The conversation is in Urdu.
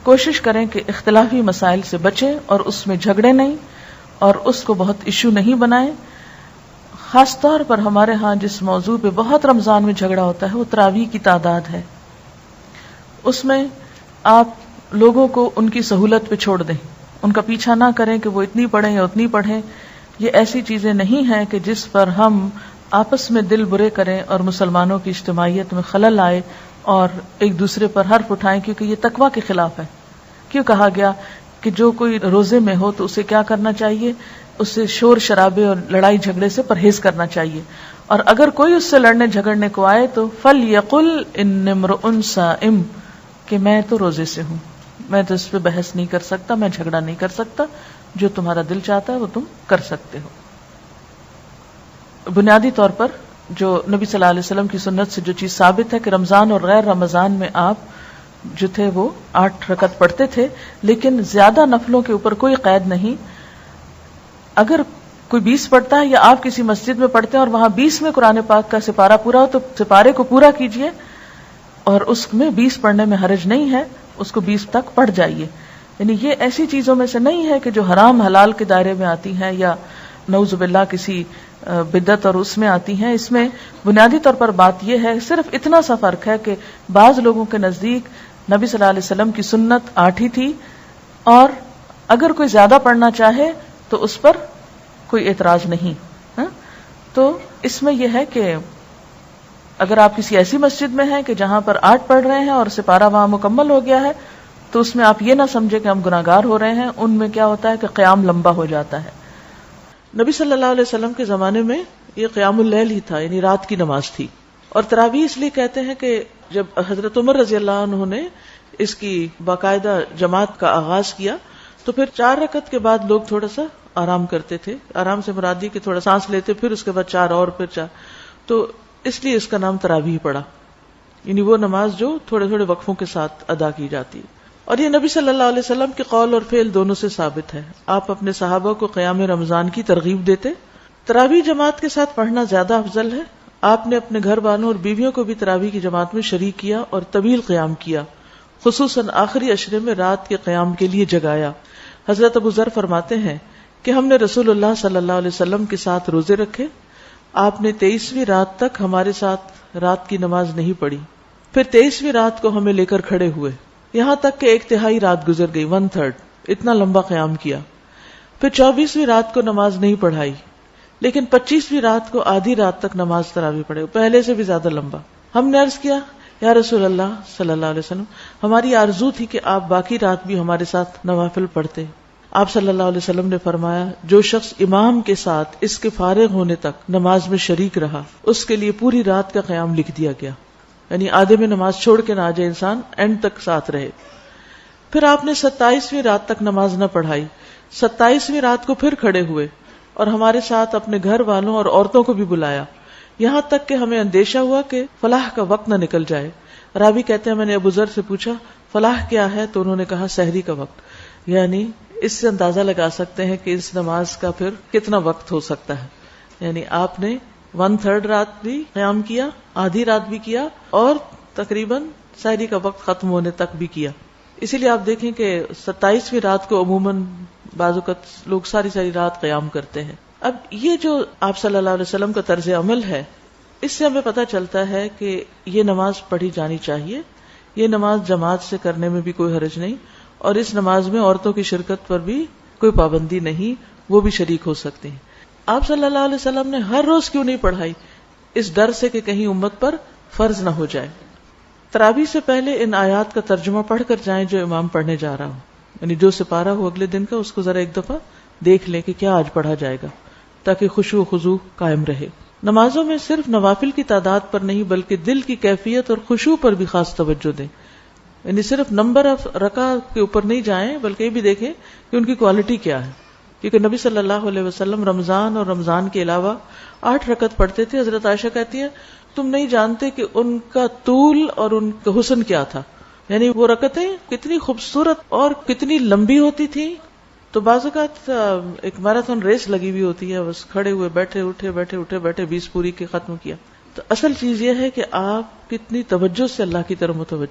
کوشش کریں کہ اختلافی مسائل سے بچیں اور اس میں جھگڑے نہیں اور اس کو بہت ایشو نہیں بنائیں. خاص طور پر ہمارے ہاں جس موضوع پہ بہت رمضان میں جھگڑا ہوتا ہے وہ تراویح کی تعداد ہے. اس میں آپ لوگوں کو ان کی سہولت پہ چھوڑ دیں، ان کا پیچھا نہ کریں کہ وہ اتنی پڑھیں یا اتنی پڑھیں. یہ ایسی چیزیں نہیں ہیں کہ جس پر ہم آپس میں دل برے کریں اور مسلمانوں کی اجتماعیت میں خلل آئے اور ایک دوسرے پر حرف اٹھائیں، کیونکہ یہ تقویٰ کے خلاف ہے. کیوں کہا گیا کہ جو کوئی روزے میں ہو تو اسے کیا کرنا چاہیے؟ اسے شور شرابے اور لڑائی جھگڑے سے پرہیز کرنا چاہیے، اور اگر کوئی اس سے لڑنے جھگڑنے کو آئے تو فَلْيَقُلْ إِنِّ امْرُؤٌ صَائِمٌ، کہ میں تو روزے سے ہوں، میں تو اس پہ بحث نہیں کر سکتا، میں جھگڑا نہیں کر سکتا، جو تمہارا دل چاہتا ہے وہ تم کر سکتے ہو. بنیادی طور پر جو نبی صلی اللہ علیہ وسلم کی سنت سے جو چیز ثابت ہے کہ رمضان اور غیر رمضان میں آپ جو تھے وہ 8 رکعت پڑھتے تھے، لیکن زیادہ نفلوں کے اوپر کوئی قید نہیں. اگر کوئی 20 پڑھتا ہے یا آپ کسی مسجد میں پڑھتے ہیں اور وہاں 20 میں قرآن پاک کا سپارہ پورا ہو تو سپارے کو پورا کیجئے، اور اس میں 20 پڑھنے میں حرج نہیں ہے، اس کو 20 تک پڑھ جائیے. یعنی یہ ایسی چیزوں میں سے نہیں ہے کہ جو حرام حلال کے دائرے میں آتی ہیں یا نعوذ باللہ کسی بدعت اور اس میں آتی ہیں. اس میں بنیادی طور پر بات یہ ہے، صرف اتنا سا فرق ہے کہ بعض لوگوں کے نزدیک نبی صلی اللہ علیہ وسلم کی سنت 8 ہی تھی، اور اگر کوئی زیادہ پڑھنا چاہے تو اس پر کوئی اعتراض نہیں. تو اس میں یہ ہے کہ اگر آپ کسی ایسی مسجد میں ہیں کہ جہاں پر 8 پڑھ رہے ہیں اور سپارہ وہاں مکمل ہو گیا ہے تو اس میں آپ یہ نہ سمجھے کہ ہم گناہگار ہو رہے ہیں. ان میں کیا ہوتا ہے کہ قیام لمبا ہو جاتا ہے. نبی صلی اللہ علیہ وسلم کے زمانے میں یہ قیام اللیل ہی تھا، یعنی رات کی نماز تھی. اور تراویح اس لیے کہتے ہیں کہ جب حضرت عمر رضی اللہ عنہ نے اس کی باقاعدہ جماعت کا آغاز کیا تو پھر 4 رکعت کے بعد لوگ تھوڑا سا آرام کرتے تھے. آرام سے مراد یہ کہ تھوڑا سانس لیتے، پھر اس کے بعد 4 اور پھر 4، تو اس لیے اس کا نام تراویح پڑا، یعنی وہ نماز جو تھوڑے تھوڑے وقفوں کے ساتھ ادا کی جاتی ہے. اور یہ نبی صلی اللہ علیہ وسلم کے قول اور فعل دونوں سے ثابت ہے. آپ اپنے صحابہ کو قیام رمضان کی ترغیب دیتے. تراویح جماعت کے ساتھ پڑھنا زیادہ افضل ہے. آپ نے اپنے گھر والوں اور بیویوں کو بھی تراویح کی جماعت میں شریک کیا اور طویل قیام کیا، خصوصاً آخری عشرے میں رات کے قیام کے لیے جگایا. حضرت ابو ذر فرماتے ہیں کہ ہم نے رسول اللہ صلی اللہ علیہ وسلم کے ساتھ روزے رکھے. آپ نے 23ویں رات تک ہمارے ساتھ رات کی نماز نہیں پڑھی، پھر 23ویں رات کو ہمیں لے کر کھڑے ہوئے، یہاں تک کہ 1/3 رات گزر گئی، 1/3، اتنا لمبا قیام کیا. پھر 24ویں رات کو نماز نہیں پڑھائی، لیکن 25ویں رات کو آدھی رات تک نماز تراویح پڑھے، پہلے سے بھی زیادہ لمبا. ہم نے عرض کیا یا رسول اللہ صلی اللہ علیہ وسلم، ہماری آرزو تھی کہ آپ باقی رات بھی ہمارے ساتھ نوافل پڑھتے. آپ صلی اللہ علیہ وسلم نے فرمایا، جو شخص امام کے ساتھ اس کے فارغ ہونے تک نماز میں شریک رہا اس کے لیے پوری رات کا قیام لکھ دیا گیا. یعنی آدھے میں نماز چھوڑ کے نہ آ جائے انسان، اینڈ تک ساتھ رہے. پھر آپ نے 27ویں رات تک نماز نہ پڑھائی، 27ویں رات کو پھر کھڑے ہوئے اور ہمارے ساتھ اپنے گھر والوں اور عورتوں کو بھی بلایا، یہاں تک کہ ہمیں اندیشہ ہوا کہ فلاح کا وقت نہ نکل جائے. راوی کہتے ہیں میں نے ابو ذر سے پوچھا فلاح کیا ہے، تو انہوں نے کہا سحری کا وقت. یعنی اس سے اندازہ لگا سکتے ہیں کہ اس نماز کا پھر کتنا وقت ہو سکتا ہے. یعنی آپ نے 1/3 رات بھی قیام کیا، آدھی رات بھی کیا، اور تقریباً سحری کا وقت ختم ہونے تک بھی کیا. اسی لیے آپ دیکھیں کہ 27ویں رات کو عموماً بعض اوقات لوگ ساری رات قیام کرتے ہیں. اب یہ جو آپ صلی اللہ علیہ وسلم کا طرز عمل ہے، اس سے ہمیں پتہ چلتا ہے کہ یہ نماز پڑھی جانی چاہیے. یہ نماز جماعت سے کرنے میں بھی کوئی حرج نہیں، اور اس نماز میں عورتوں کی شرکت پر بھی کوئی پابندی نہیں، وہ بھی شریک ہو سکتے ہیں. آپ صلی اللہ علیہ وسلم نے ہر روز کیوں نہیں پڑھائی؟ اس ڈر سے کہ کہیں امت پر فرض نہ ہو جائے. تراویح سے پہلے ان آیات کا ترجمہ پڑھ کر جائیں جو امام پڑھنے جا رہا ہو، یعنی جو سپارہ ہو اگلے دن کا اس کو ذرا ایک دفعہ دیکھ لیں کہ کیا آج پڑھا جائے گا، تاکہ خشوع و خضوع قائم رہے. نمازوں میں صرف نوافل کی تعداد پر نہیں بلکہ دل کی کیفیت اور خشوع پر بھی خاص توجہ دیں. یعنی صرف نمبر آف رکعت کے اوپر نہیں جائیں بلکہ یہ بھی دیکھیں کہ ان کی کوالٹی کیا ہے. کیونکہ نبی صلی اللہ علیہ وسلم رمضان اور رمضان کے علاوہ 8 رکعت پڑھتے تھے. حضرت عائشہ کہتی ہیں تم نہیں جانتے کہ ان کا طول اور ان کا حسن کیا تھا، یعنی وہ رکعتیں کتنی خوبصورت اور کتنی لمبی ہوتی تھی. تو بعض اوقات ایک میراتھن ریس لگی ہوئی ہوتی ہے، بس کھڑے ہوئے بیٹھے اٹھے 20 پوری کے ختم کیا. تو اصل چیز یہ ہے کہ آپ کتنی توجہ سے اللہ کی طرف متوجہ